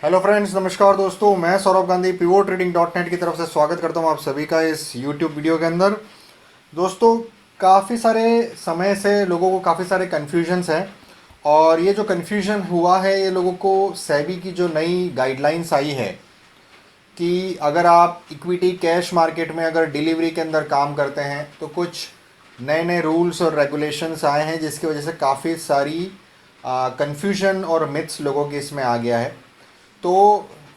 Hello friends, नमस्कार दोस्तों। मैं Saurabh Gandhi pivot trading dot net की तरफ से स्वागत करता हूं आप सभी का इस यूट्यूब वीडियो के अंदर। दोस्तों, काफ़ी सारे समय से लोगों को काफ़ी सारे कन्फ्यूजन्स हैं और ये जो कन्फ्यूजन हुआ है ये लोगों को सेबी की जो नई गाइडलाइंस आई है कि अगर आप इक्विटी कैश मार्केट में अगर डिलीवरी के अंदर काम करते हैं तो कुछ नए नए रूल्स और रेगुलेशंस आए हैं जिसकी वजह से काफ़ी सारी कन्फ्यूजन और मिथ्स लोगों के इसमें आ गया है। तो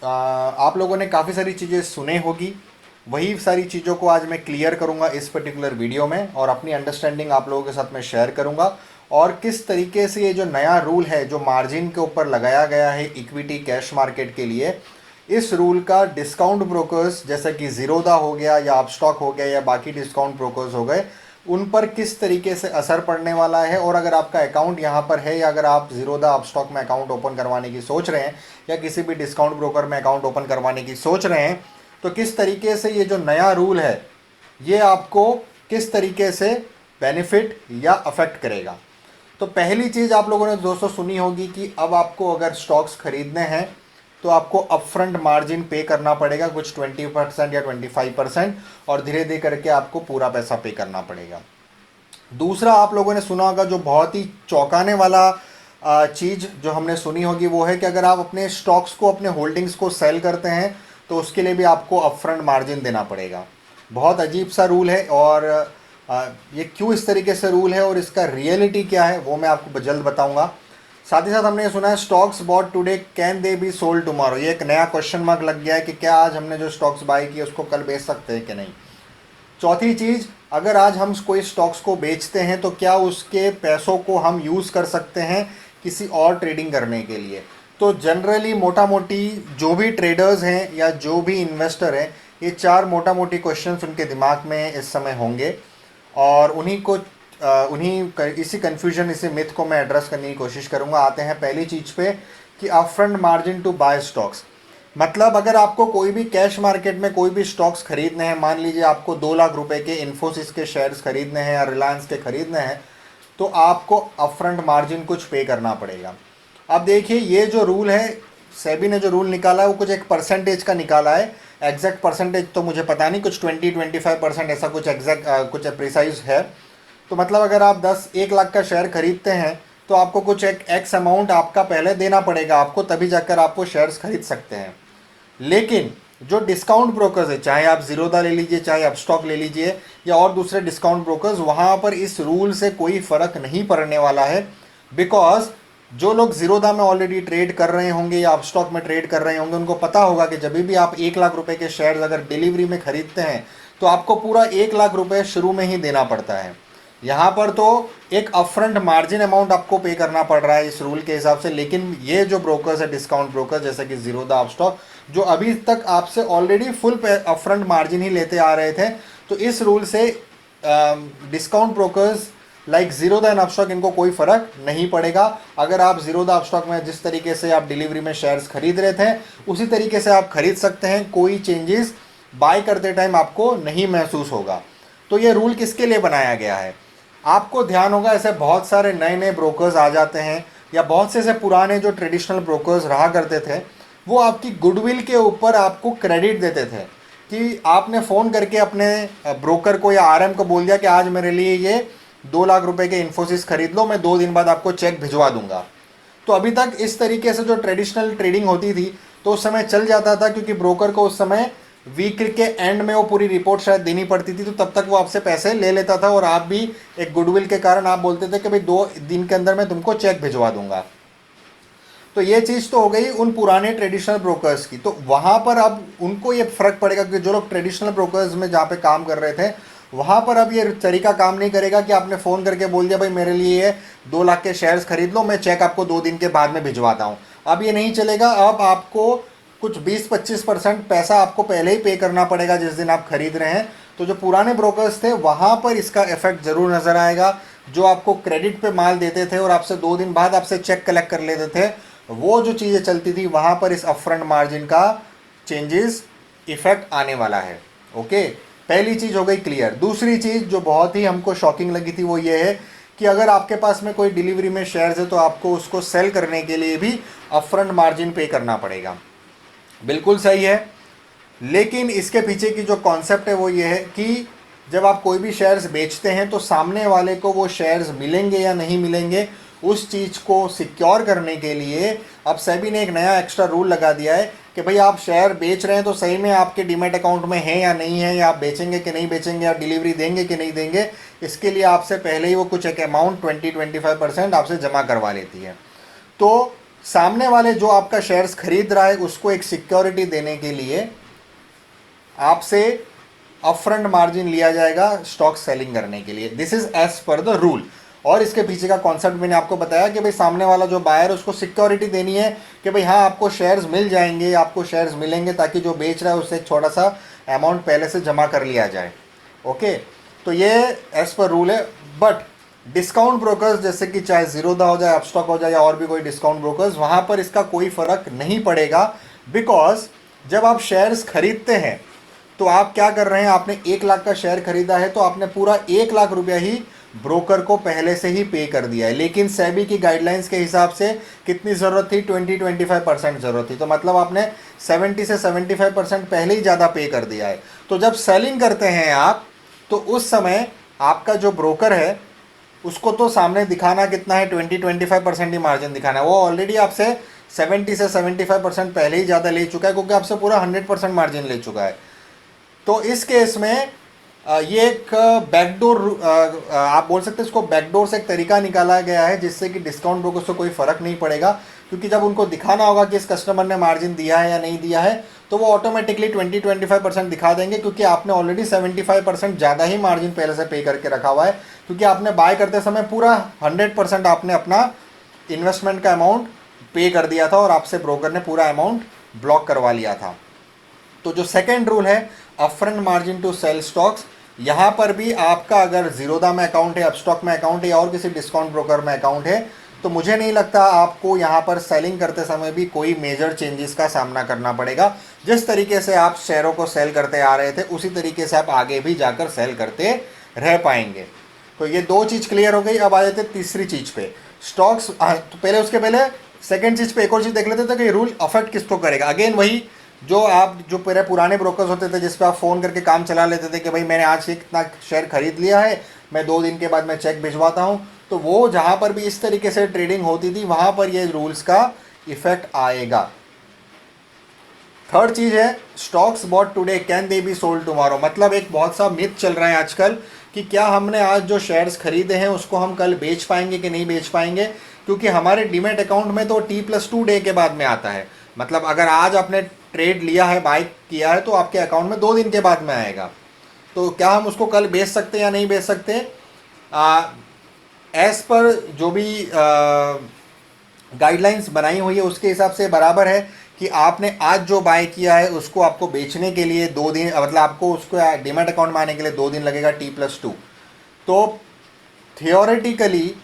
आप लोगों ने काफ़ी सारी चीज़ें सुने होगी, वही सारी चीज़ों को आज मैं क्लियर करूंगा इस पर्टिकुलर वीडियो में और अपनी अंडरस्टैंडिंग आप लोगों के साथ में शेयर करूंगा। और किस तरीके से ये जो नया रूल है जो मार्जिन के ऊपर लगाया गया है इक्विटी कैश मार्केट के लिए, इस रूल का डिस्काउंट ब्रोकर्स जैसे कि ज़ीरोधा हो गया या अपस्टॉक हो गया या बाकी डिस्काउंट ब्रोकर्स हो गए, उन पर किस तरीके से असर पड़ने वाला है। और अगर आपका अकाउंट यहाँ पर है या अगर आप ज़ीरोधा अपस्टॉक में अकाउंट ओपन करवाने की सोच रहे हैं या किसी भी डिस्काउंट ब्रोकर में अकाउंट ओपन करवाने की सोच रहे हैं, तो किस तरीके से ये जो नया रूल है ये आपको किस तरीके से बेनिफिट या अफेक्ट करेगा। तो पहली चीज़ आप लोगों ने दोस्तों सुनी होगी कि अब आपको अगर स्टॉक्स खरीदने हैं तो आपको अपफ्रंट मार्जिन पे करना पड़ेगा, कुछ 20% या 25%, और धीरे धीरे करके आपको पूरा पैसा पे करना पड़ेगा। दूसरा आप लोगों ने सुना होगा जो बहुत ही चौंकाने वाला चीज़ जो हमने सुनी होगी वो है कि अगर आप अपने स्टॉक्स को अपने होल्डिंग्स को सेल करते हैं तो उसके लिए भी आपको अपफ्रंट मार्जिन देना पड़ेगा। बहुत अजीब सा रूल है और ये क्यों इस तरीके से रूल है और इसका रियलिटी क्या है वो मैं आपको जल्द बताऊंगा। साथ ही साथ हमने ये सुना है stocks bought today can they be sold tomorrow. ये एक नया क्वेश्चन मार्क लग गया है कि क्या आज हमने जो स्टॉक्स बाय किए उसको कल बेच सकते हैं कि नहीं। चौथी चीज़, अगर आज हम कोई स्टॉक्स को बेचते हैं तो क्या उसके पैसों को हम यूज़ कर सकते हैं किसी और ट्रेडिंग करने के लिए। तो जनरली मोटा मोटी जो भी ट्रेडर्स हैं या जो भी इन्वेस्टर हैं, ये चार मोटा मोटी क्वेश्चंस उनके दिमाग में इस समय होंगे और इसी कन्फ्यूजन इसी मिथ को मैं एड्रेस करने की कोशिश करूंगा। आते हैं पहली चीज़ पे कि upfront margin to buy stocks. मतलब अगर आपको कोई भी कैश मार्केट में कोई भी स्टॉक्स खरीदने हैं, मान लीजिए आपको 2 लाख रुपए के इन्फोसिस के शेयर्स खरीदने हैं या रिलायंस के खरीदने हैं, तो आपको अपफ्रंट मार्जिन कुछ पे करना पड़ेगा। अब देखिए ये जो रूल है, सेबी ने जो रूल निकाला है वो कुछ एक परसेंटेज का निकाला है। एग्जैक्ट परसेंटेज तो मुझे पता नहीं, कुछ 20-25% ऐसा कुछ एग्जैक्ट कुछ प्रिसाइज है। तो मतलब अगर आप 1 लाख का शेयर खरीदते हैं तो आपको कुछ एक एक्स अमाउंट आपका पहले देना पड़ेगा आपको, तभी जाकर आप वो शेयर्स खरीद सकते हैं। लेकिन जो डिस्काउंट ब्रोकर्स है, चाहे आप ज़ीरोधा ले लीजिए चाहे आप स्टॉक ले लीजिए या और दूसरे डिस्काउंट ब्रोकर्स, वहाँ पर इस रूल से कोई फ़र्क नहीं पड़ने वाला है। बिकॉज जो लोग ज़ीरोधा में ऑलरेडी ट्रेड कर रहे होंगे या आप स्टॉक में ट्रेड कर रहे होंगे उनको पता होगा कि जब भी आप 1 लाख रुपए के शेयर्स अगर डिलीवरी में खरीदते हैं तो आपको पूरा 1 लाख रुपए शुरू में ही देना पड़ता है। यहाँ पर तो एक अपफ्रंट मार्जिन अमाउंट आपको पे करना पड़ रहा है इस रूल के हिसाब से। लेकिन ये जो ब्रोकर्स है डिस्काउंट ब्रोकर जैसे कि ज़ीरोधा अपस्टॉक, जो अभी तक आपसे ऑलरेडी फुल अपफ्रंट मार्जिन ही लेते आ रहे थे, तो इस रूल से discount brokers like Zerodha and Upstox इनको कोई फ़र्क नहीं पड़ेगा। अगर आप ज़ीरोधा अपस्टॉक में जिस तरीके से आप डिलीवरी में शेयर्स खरीद रहे थे उसी तरीके से आप खरीद सकते हैं, कोई चेंजेस बाय करते टाइम आपको नहीं महसूस होगा। तो ये रूल किसके लिए बनाया गया है? आपको ध्यान होगा ऐसे बहुत सारे नए नए ब्रोकर्स आ जाते हैं या बहुत से ऐसे पुराने जो ट्रेडिशनल ब्रोकर्स रहा करते थे वो आपकी गुडविल के ऊपर आपको क्रेडिट देते थे कि आपने फ़ोन करके अपने ब्रोकर को या आरएम को बोल दिया कि आज मेरे लिए ये 2 लाख रुपए के इन्फोसिस खरीद लो, मैं 2 दिन बाद आपको चेक भिजवा दूंगा। तो अभी तक इस तरीके से जो ट्रेडिशनल ट्रेडिंग होती थी तो उस समय चल जाता था, क्योंकि ब्रोकर को उस समय वीक के एंड में वो पूरी रिपोर्ट शायद देनी पड़ती थी, तो तब तक वो आपसे पैसे ले लेता था और आप भी एक गुडविल के कारण आप बोलते थे कि भाई 2 दिन के अंदर मैं तुमको चेक भिजवा दूंगा। तो ये चीज़ तो हो गई उन पुराने ट्रेडिशनल ब्रोकर्स की। तो वहाँ पर अब उनको ये फ़र्क पड़ेगा कि जो लोग ट्रेडिशनल ब्रोकर्स में जहाँ पे काम कर रहे थे वहाँ पर अब ये तरीका काम नहीं करेगा कि आपने फ़ोन करके बोल दिया भाई मेरे लिए 2 लाख के शेयर्स खरीद लो, मैं चेक आपको 2 दिन के बाद में भिजवाता हूँ। अब ये नहीं चलेगा। अब आपको कुछ 20-25% पैसा आपको पहले ही पे करना पड़ेगा जिस दिन आप खरीद रहे हैं। तो जो पुराने ब्रोकर्स थे वहाँ पर इसका इफेक्ट ज़रूर नज़र आएगा। जो आपको क्रेडिट पे माल देते थे और आपसे 2 दिन बाद आपसे चेक कलेक्ट कर लेते थे, वो जो चीज़ें चलती थी वहाँ पर इस अपफ्रंट मार्जिन का चेंजेस इफेक्ट आने वाला है। ओके, पहली चीज़ हो गई क्लियर। दूसरी चीज़ जो बहुत ही हमको शॉकिंग लगी थी वो ये है कि अगर आपके पास में कोई डिलीवरी में शेयर्स है तो आपको उसको सेल करने के लिए भी अपफ्रंट मार्जिन पे करना पड़ेगा। बिल्कुल सही है, लेकिन इसके पीछे की जो कॉन्सेप्ट है वो ये है कि जब आप कोई भी शेयर्स बेचते हैं तो सामने वाले को वो शेयर्स मिलेंगे या नहीं मिलेंगे, उस चीज़ को सिक्योर करने के लिए अब सेबी ने एक नया एक्स्ट्रा रूल लगा दिया है कि भाई आप शेयर बेच रहे हैं तो सही में आपके डीमैट अकाउंट में है या नहीं है, या आप बेचेंगे कि नहीं बेचेंगे, या डिलीवरी देंगे कि नहीं देंगे। इसके लिए आपसे पहले ही वो कुछ एक अमाउंट 20-25% आपसे जमा करवा लेती है। तो सामने वाले जो आपका शेयर्स खरीद रहा है उसको एक सिक्योरिटी देने के लिए आपसे अपफ्रंट मार्जिन लिया जाएगा स्टॉक सेलिंग करने के लिए। This is as per the rule. और इसके पीछे का कॉन्सेप्ट मैंने आपको बताया कि भाई सामने वाला जो बायर है उसको सिक्योरिटी देनी है कि भाई हाँ आपको शेयर्स मिल जाएंगे, आपको शेयर्स मिलेंगे, ताकि जो बेच रहा है उससे एक छोटा सा अमाउंट पहले से जमा कर लिया जाए। ओके, तो ये एज पर रूल है। बट डिस्काउंट ब्रोकर्स जैसे कि चाहे जीरोधा हो जाए, अपस्टॉक हो जाए, या और भी कोई डिस्काउंट ब्रोकर्स, वहाँ पर इसका कोई फ़र्क नहीं पड़ेगा। बिकॉज जब आप शेयर्स खरीदते हैं तो आप क्या कर रहे हैं, आपने 1 लाख का शेयर खरीदा है तो आपने पूरा 1 लाख रुपया ही ब्रोकर को पहले से ही पे कर दिया है। लेकिन सेबी की गाइडलाइंस के हिसाब से कितनी ज़रूरत थी, 20-25% ज़रूरत थी। तो मतलब आपने 70 से 75% पहले ही ज़्यादा पे कर दिया है। तो जब सेलिंग करते हैं आप, तो उस समय आपका जो ब्रोकर है उसको तो सामने दिखाना कितना है, 20-25% ही मार्जिन दिखाना है। वो ऑलरेडी आपसे 70 से 75% पहले ही ज़्यादा ले चुका है, क्योंकि आपसे पूरा 100% मार्जिन ले चुका है। तो इस केस में ये एक बैकडोर, आप बोल सकते हैं इसको बैकडोर से एक तरीका निकाला गया है जिससे कि डिस्काउंट ब्रोकर्स को कोई फ़र्क नहीं पड़ेगा। क्योंकि जब उनको दिखाना होगा कि इस कस्टमर ने मार्जिन दिया है या नहीं दिया है, तो वो ऑटोमेटिकली 20-25% दिखा देंगे, क्योंकि आपने ऑलरेडी 75% ज़्यादा ही मार्जिन पहले से पे करके रखा हुआ है। क्योंकि आपने बाय करते समय पूरा 100% आपने अपना इन्वेस्टमेंट का अमाउंट पे कर दिया था और आपसे ब्रोकर ने पूरा अमाउंट ब्लॉक करवा लिया था। तो जो सेकेंड रूल है, upfront margin to sell stocks, यहाँ पर भी आपका अगर जीरोधा में अकाउंट है, अपस्टॉक में अकाउंट है, या और किसी डिस्काउंट ब्रोकर में अकाउंट है, तो मुझे नहीं लगता आपको यहाँ पर सेलिंग करते समय भी कोई मेजर चेंजेस का सामना करना पड़ेगा। जिस तरीके से आप शेयरों को सेल करते आ रहे थे उसी तरीके से आप आगे भी जाकर सेल करते रह पाएंगे। तो ये 2 चीज़ क्लियर हो गई। अब आ जाते तीसरी चीज़ पे, स्टॉक्स। तो पहले उसके पहले सेकेंड चीज़ पे एक और चीज़ देख लेते थे कि रूल अफेक्ट किसको करेगा। अगेन वही जो मेरे पुराने ब्रोकर्स होते थे जिस पे आप फ़ोन करके काम चला लेते थे कि भाई मैंने आज इतना शेयर खरीद लिया है, मैं 2 दिन के बाद मैं चेक भिजवाता हूँ। तो वो जहाँ पर भी इस तरीके से ट्रेडिंग होती थी वहाँ पर ये रूल्स का इफेक्ट आएगा। थर्ड चीज़ है, stocks bought today can they be sold tomorrow. मतलब एक बहुत सा मिथ चल रहा है आजकल कि क्या हमने आज जो शेयर्स खरीदे हैं उसको हम कल बेच पाएंगे कि नहीं बेच पाएंगे, क्योंकि हमारे डीमैट अकाउंट में तो T+2 डे के बाद में आता है। मतलब अगर आज आपने ट्रेड लिया है, बाय किया है, तो आपके अकाउंट में 2 दिन के बाद में आएगा। तो क्या हम उसको कल बेच सकते हैं या नहीं बेच सकते? एज पर जो भी गाइडलाइंस बनाई हुई है उसके हिसाब से बराबर है कि आपने आज जो बाय किया है उसको आपको बेचने के लिए 2 दिन, मतलब आपको उसको डीमैट अकाउंट में आने के लिए 2 दिन लगेगा, T+2। तो थियोरेटिकली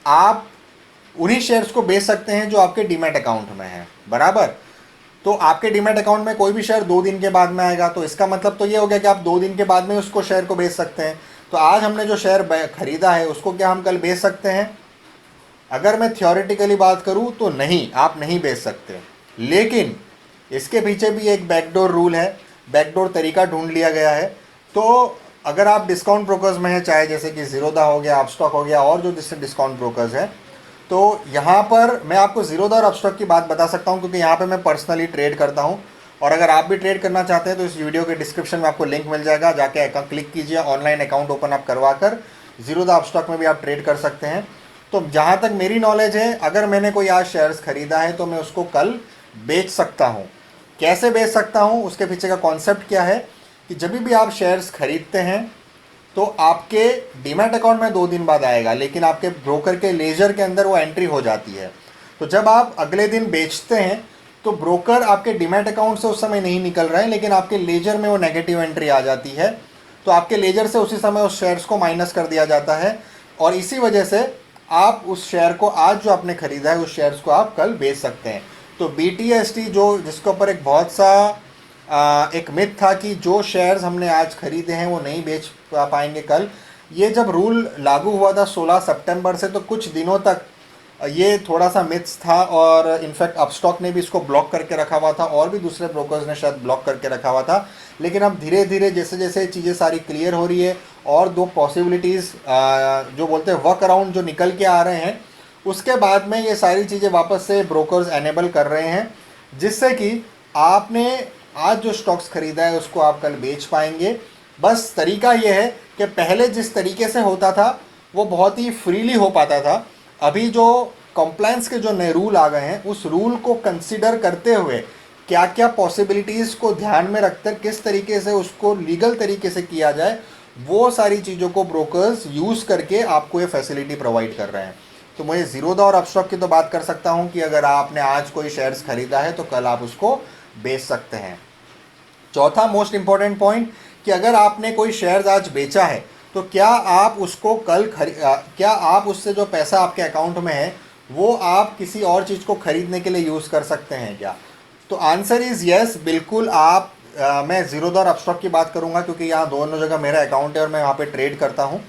आप उन्हीं शेयर्स को बेच सकते हैं जो आपके डीमैट अकाउंट में है, बराबर। तो आपके डीमैट अकाउंट में कोई भी शेयर 2 दिन के बाद में आएगा, तो इसका मतलब तो ये हो गया कि आप 2 दिन के बाद में उसको शेयर को बेच सकते हैं। तो आज हमने जो शेयर खरीदा है उसको क्या हम कल बेच सकते हैं? अगर मैं थियोरेटिकली बात करूं तो नहीं, आप नहीं बेच सकते। लेकिन इसके पीछे भी एक बैकडोर रूल है, बैकडोर तरीका ढूंढ लिया गया है। तो अगर आप डिस्काउंट ब्रोकर्स में हैं, चाहे जैसे कि जीरोधा हो गया, अपस्टॉक हो गया, और जो जिससे डिस्काउंट ब्रोकर्स हैं, तो यहाँ पर मैं आपको जीरोधा और अपस्टॉक की बात बता सकता हूँ क्योंकि यहाँ पे मैं पर्सनली ट्रेड करता हूँ। और अगर आप भी ट्रेड करना चाहते हैं तो इस वीडियो के डिस्क्रिप्शन में आपको लिंक मिल जाएगा, जाके अकाउंट क्लिक कीजिए, ऑनलाइन अकाउंट ओपन अप करवा कर जीरोधा अपस्टॉक में भी आप ट्रेड कर सकते हैं। तो जहाँ तक मेरी नॉलेज है, अगर मैंने कोई आज शेयर्स खरीदा है तो मैं उसको कल बेच सकता हूँ। कैसे बेच सकता हूँ, उसके पीछे का कॉन्सेप्ट क्या है कि जब भी आप शेयर्स खरीदते हैं तो आपके डीमैट अकाउंट में 2 दिन बाद आएगा, लेकिन आपके ब्रोकर के लेजर के अंदर वो एंट्री हो जाती है। तो जब आप अगले दिन बेचते हैं तो ब्रोकर आपके डीमैट अकाउंट से उस समय नहीं निकल रहा है, लेकिन आपके लेजर में वो नेगेटिव एंट्री आ जाती है। तो आपके लेजर से उसी समय उस शेयर्स को माइनस कर दिया जाता है, और इसी वजह से आप उस शेयर को आज जो आपने खरीदा है उस शेयर्स को आप कल बेच सकते हैं। तो BTST जो जिसके ऊपर एक बहुत सा एक मिथ था कि जो शेयर्स हमने आज खरीदे हैं वो नहीं बेच पाएंगे कल, ये जब रूल लागू हुआ था 16 सितंबर से, तो कुछ दिनों तक ये थोड़ा सा मिथ्स था और इनफैक्ट अपस्टॉक ने भी इसको ब्लॉक करके रखा हुआ था और भी दूसरे ब्रोकर्स ने शायद ब्लॉक करके रखा हुआ था। लेकिन अब धीरे धीरे जैसे जैसे चीज़ें सारी क्लियर हो रही है और दो पॉसिबिलिटीज़ जो बोलते हैं वर्क अराउंड जो निकल के आ रहे हैं, उसके बाद में ये सारी चीज़ें वापस से ब्रोकर्स एनेबल कर रहे हैं, जिससे कि आपने आज जो स्टॉक्स खरीदा है उसको आप कल बेच पाएंगे। बस तरीका ये है कि पहले जिस तरीके से होता था वो बहुत ही फ्रीली हो पाता था। अभी जो कंप्लायंस के जो नए रूल आ गए हैं उस रूल को कंसिडर करते हुए क्या क्या पॉसिबिलिटीज़ को ध्यान में रखकर किस तरीके से उसको लीगल तरीके से किया जाए, वो सारी चीज़ों को ब्रोकर्स यूज़ करके आपको ये फैसिलिटी प्रोवाइड कर रहे हैं। तो मैं ज़ीरोधा और अपस्टॉक की तो बात कर सकता हूँ कि अगर आपने आज कोई शेयर्स खरीदा है तो कल आप उसको बेच सकते हैं। चौथा मोस्ट इंपॉर्टेंट पॉइंट कि अगर आपने कोई शेयर्स आज बेचा है तो क्या आप उसको क्या आप उससे जो पैसा आपके अकाउंट में है वो आप किसी और चीज़ को खरीदने के लिए यूज़ कर सकते हैं क्या? तो आंसर इज़ यस, बिल्कुल आप मैं ज़ीरोधा और अपस्टॉक की बात करूंगा क्योंकि यहाँ दोनों जगह मेरा अकाउंट है और मैं वहाँ पे ट्रेड करता हूँ।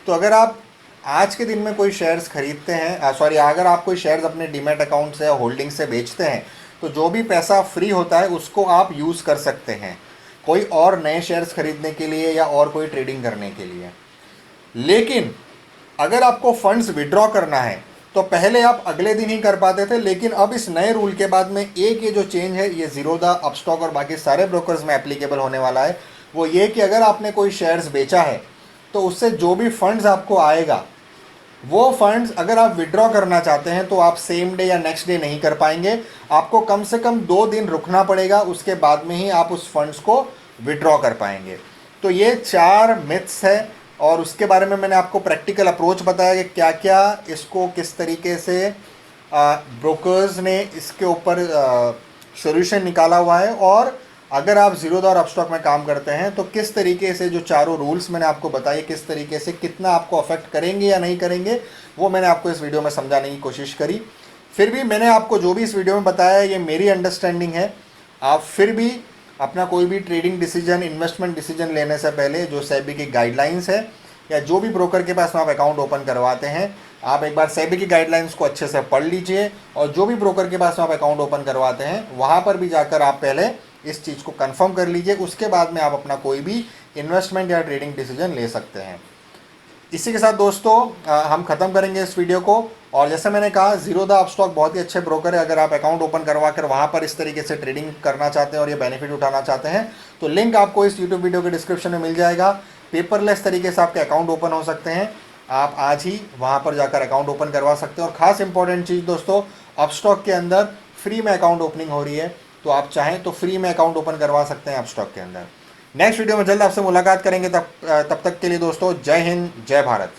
तो अगर आप आज के दिन में कोई शेयर्स खरीदते हैं, अगर आप कोई शेयर्स अपने डीमैट अकाउंट से या होल्डिंग से बेचते हैं तो जो भी पैसा फ्री होता है उसको आप यूज़ कर सकते हैं कोई और नए शेयर्स खरीदने के लिए या और कोई ट्रेडिंग करने के लिए। लेकिन अगर आपको फंड्स विड्रॉ करना है तो पहले आप अगले दिन ही कर पाते थे, लेकिन अब इस नए रूल के बाद में एक ये जो चेंज है ये ज़ीरोधा, अपस्टॉक और बाकी सारे ब्रोकर्स में एप्लीकेबल होने वाला है, वो ये कि अगर आपने कोई शेयर्स बेचा है तो उससे जो भी फंड्स आपको आएगा वो फंड्स अगर आप विड्रॉ करना चाहते हैं तो आप सेम डे या नेक्स्ट डे नहीं कर पाएंगे, आपको कम से कम 2 दिन रुकना पड़ेगा, उसके बाद में ही आप उस फंड्स को विड्रॉ कर पाएंगे। तो ये 4 मिथ्स है और उसके बारे में मैंने आपको प्रैक्टिकल अप्रोच बताया कि क्या क्या इसको किस तरीके से ब्रोकर्स ने इसके ऊपर सॉल्यूशन निकाला हुआ है, और अगर आप ज़ीरोधा और अपस्टॉक में काम करते हैं तो किस तरीके से जो चारों रूल्स मैंने आपको बताए किस तरीके से कितना आपको अफेक्ट करेंगे या नहीं करेंगे, वो मैंने आपको इस वीडियो में समझाने की कोशिश करी। फिर भी मैंने आपको जो भी इस वीडियो में बताया ये मेरी अंडरस्टैंडिंग है। आप फिर भी अपना कोई भी ट्रेडिंग डिसीजन, इन्वेस्टमेंट डिसीजन लेने से पहले जो सेबी की गाइडलाइंस है या जो भी ब्रोकर के पास में आप अकाउंट ओपन करवाते हैं, आप एक बार सेबी की गाइडलाइंस को अच्छे से पढ़ लीजिए और जो भी ब्रोकर के पास में आप अकाउंट ओपन करवाते हैं वहाँ पर भी जाकर आप पहले इस चीज़ को कंफर्म कर लीजिए, उसके बाद में आप अपना कोई भी इन्वेस्टमेंट या ट्रेडिंग डिसीजन ले सकते हैं। इसी के साथ दोस्तों हम ख़त्म करेंगे इस वीडियो को। और जैसे मैंने कहा ज़ीरोधा, अपस्टॉक बहुत ही अच्छे ब्रोकर है। अगर आप अकाउंट ओपन करवा कर वहाँ पर इस तरीके से ट्रेडिंग करना चाहते हैं और ये बेनिफिट उठाना चाहते हैं तो लिंक आपको इस यूट्यूब वीडियो के डिस्क्रिप्शन में मिल जाएगा। पेपरलेस तरीके से आपके अकाउंट ओपन हो सकते हैं, आप आज ही वहाँ पर जाकर अकाउंट ओपन करवा सकते हैं। और ख़ास इंपॉर्टेंट चीज़ दोस्तों, अपस्टॉक के अंदर फ्री में अकाउंट ओपनिंग हो रही है, तो आप चाहें तो फ्री में अकाउंट ओपन करवा सकते हैं अपस्टॉक के अंदर। नेक्स्ट वीडियो में जल्द आपसे मुलाकात करेंगे, तब तक के लिए दोस्तों जय हिंद, जय भारत।